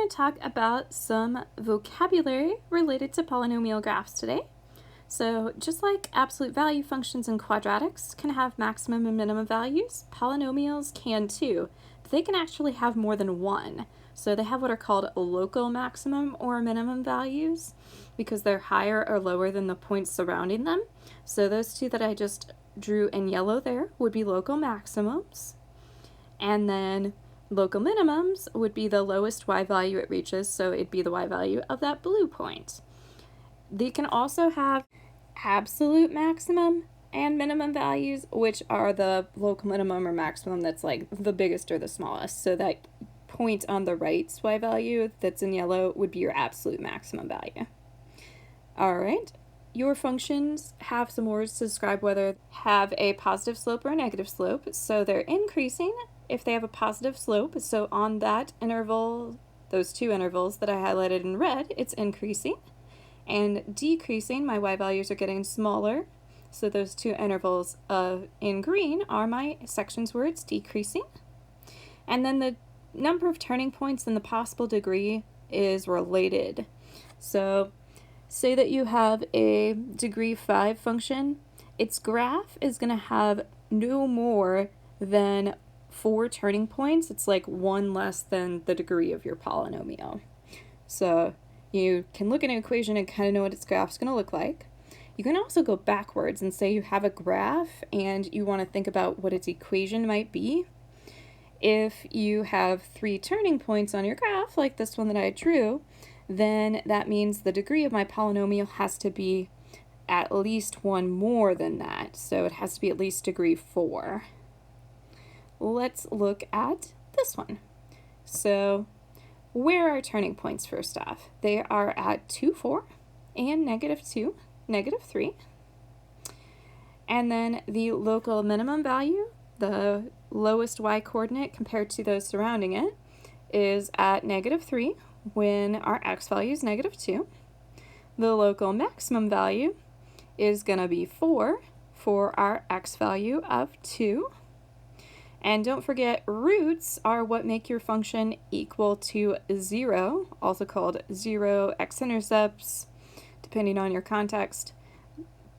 going to talk about some vocabulary related to polynomial graphs today. So just like absolute value functions and quadratics can have maximum and minimum values, polynomials can too. They can actually have more than one. So they have what are called local maximum or minimum values because they're higher or lower than the points surrounding them. So those two that I just drew in yellow there would be local maximums. And then local minimums would be the lowest y value it reaches, so it'd be the y value of that blue point. They can also have absolute maximum and minimum values, which are the local minimum or maximum that's like the biggest or the smallest. So that point on the right's y value that's in yellow would be your absolute maximum value. All right, your functions have some words to describe whether they have a positive slope or a negative slope. So they're increasing if they have a positive slope. So on that interval, those two intervals that I highlighted in red, it's increasing. And decreasing, my y values are getting smaller. So those two intervals in green are my sections where it's decreasing. And then the number of turning points and the possible degree is related. So say that you have a degree 5 function. Its graph is going to have no more than 4 turning points. It's like one less than the degree of your polynomial. So you can look at an equation and kind of know what its graph's going to look like. You can also go backwards and say you have a graph and you want to think about what its equation might be. If you have 3 turning points on your graph, like this one that I drew, then that means the degree of my polynomial has to be at least one more than that. So it has to be at least degree 4. Let's look at this one. So where are turning points first off? They are at 2, 4, and -2, -3. And then the local minimum value, the lowest y coordinate compared to those surrounding it, is at -3 when our x value is -2. The local maximum value is going to be 4 for our x value of 2. And don't forget, roots are what make your function equal to 0, also called 0 x-intercepts, depending on your context.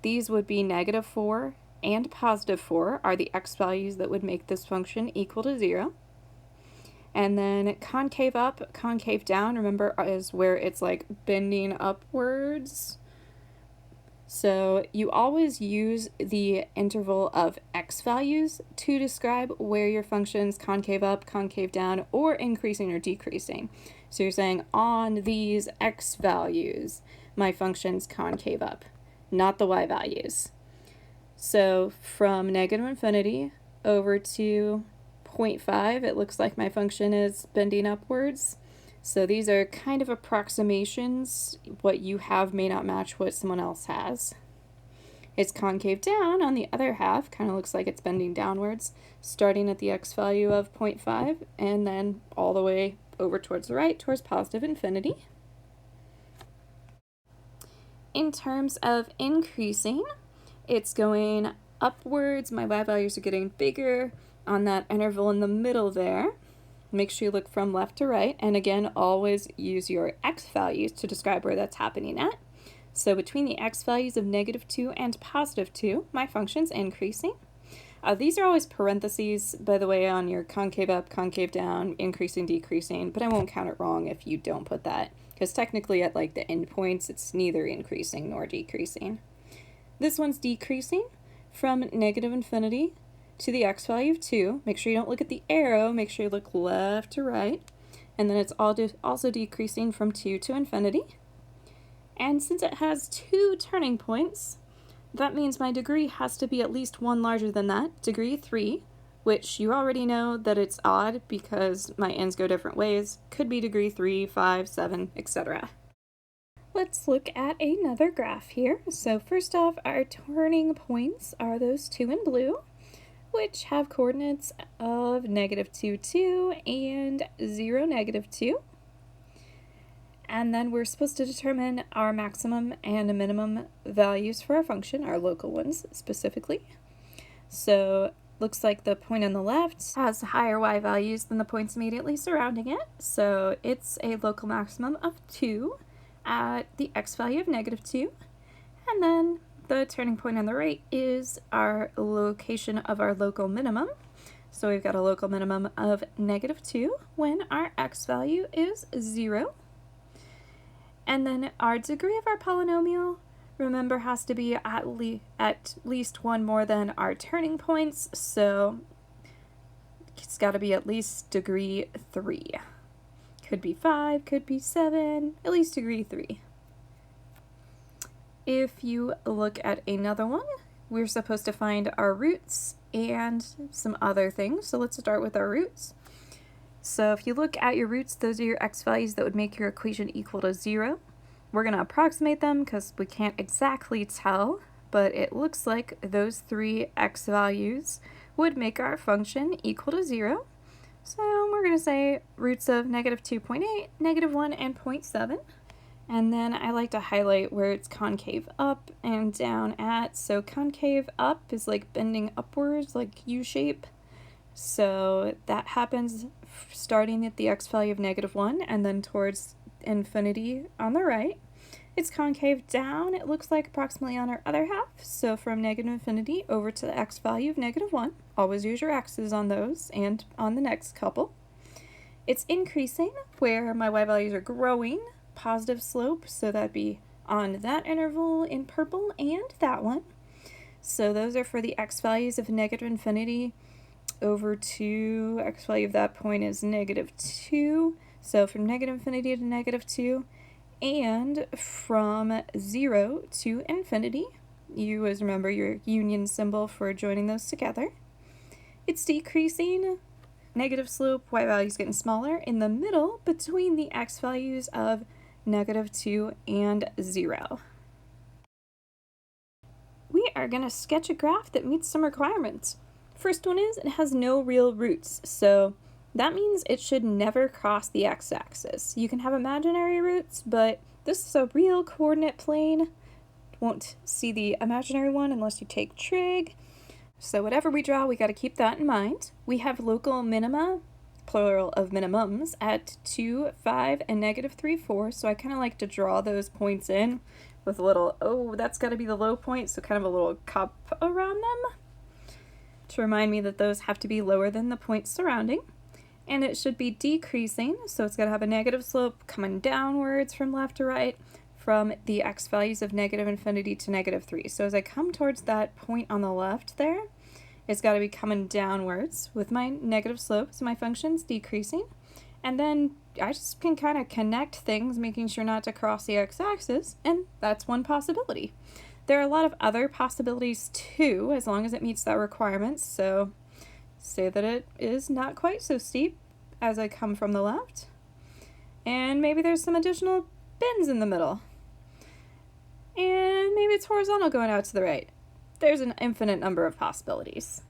These would be -4 and +4 are the x values that would make this function equal to 0. And then concave up, concave down, remember, is where it's like bending upwards. So you always use the interval of x values to describe where your function's concave up, concave down, or increasing or decreasing. So you're saying on these x values, my function's concave up, not the y values. So from -infinity over to 0.5, it looks like my function is bending upwards. So these are kind of approximations. What you have may not match what someone else has. Its concave down, on the other half, kind of looks like it's bending downwards, starting at the x value of 0.5 and then all the way over towards the right, towards positive infinity. In terms of increasing, it's going upwards. My y values are getting bigger on that interval in the middle there. Make sure you look from left to right, and again, always use your x values to describe where that's happening at. So between the x values of -2 and +2, my function's increasing. These are always parentheses, by the way, on your concave up, concave down, increasing, decreasing, but I won't count it wrong if you don't put that, because technically at like the endpoints, it's neither increasing nor decreasing. This one's decreasing from -infinity to the x value of 2. Make sure you don't look at the arrow, make sure you look left to right. And then it's also decreasing from 2 to infinity. And since it has 2 turning points, that means my degree has to be at least one larger than that, degree 3, which you already know that it's odd because my ends go different ways. Could be degree 3, 5, 7, etc. Let's look at another graph here. So first off, our turning points are those 2 in blue, which have coordinates of -2, 2 and 0, -2. And then we're supposed to determine our maximum and minimum values for our function, our local ones specifically. So looks like the point on the left has higher y values than the points immediately surrounding it, so it's a local maximum of 2 at the x value of -2, and then the turning point on the right is our location of our local minimum. So we've got a local minimum of -2 when our x value is 0. And then our degree of our polynomial, remember, has to be at least one more than our turning points, so it's got to be at least degree 3. Could be 5, could be 7, at least degree 3. If you look at another one, we're supposed to find our roots and some other things. So let's start with our roots. So if you look at your roots, those are your x values that would make your equation equal to 0. We're going to approximate them because we can't exactly tell, but it looks like those 3 x values would make our function equal to 0. So we're going to say roots of -2.8, -1, and 0.7. And then I like to highlight where it's concave up and down at. So concave up is like bending upwards, like U shape. So that happens starting at the x value of -1 and then towards infinity on the right. It's concave down, it looks like approximately on our other half. So from -infinity over to the x value of -1. Always use your x's on those and on the next couple. It's increasing where my y values are growing. Positive slope, so that'd be on that interval in purple and that one. So those are for the x values of -infinity over to x value of that point is -2. So from -infinity to -2, and from 0 to infinity. You always remember your union symbol for joining those together. It's decreasing. Negative slope, y values getting smaller in the middle between the x values of -2 and 0. We are going to sketch a graph that meets some requirements. First one is it has no real roots, so that means it should never cross the x-axis. You can have imaginary roots, but this is a real coordinate plane. Won't see the imaginary one unless you take trig. So whatever we draw, we got to keep that in mind. We have local minima, plural of minimums, at 2, 5, and -3, 4, so I kind of like to draw those points in with a little, oh, that's got to be the low point, so kind of a little cup around them to remind me that those have to be lower than the points surrounding. And it should be decreasing, so it's got to have a negative slope coming downwards from left to right from the x values of -infinity to -3. So as I come towards that point on the left there, it's got to be coming downwards with my negative slope, so my function's decreasing. And then I just can kind of connect things, making sure not to cross the x-axis, and that's one possibility. There are a lot of other possibilities too, as long as it meets that requirement, so say that it is not quite so steep as I come from the left. And maybe there's some additional bends in the middle. And maybe it's horizontal going out to the right. There's an infinite number of possibilities.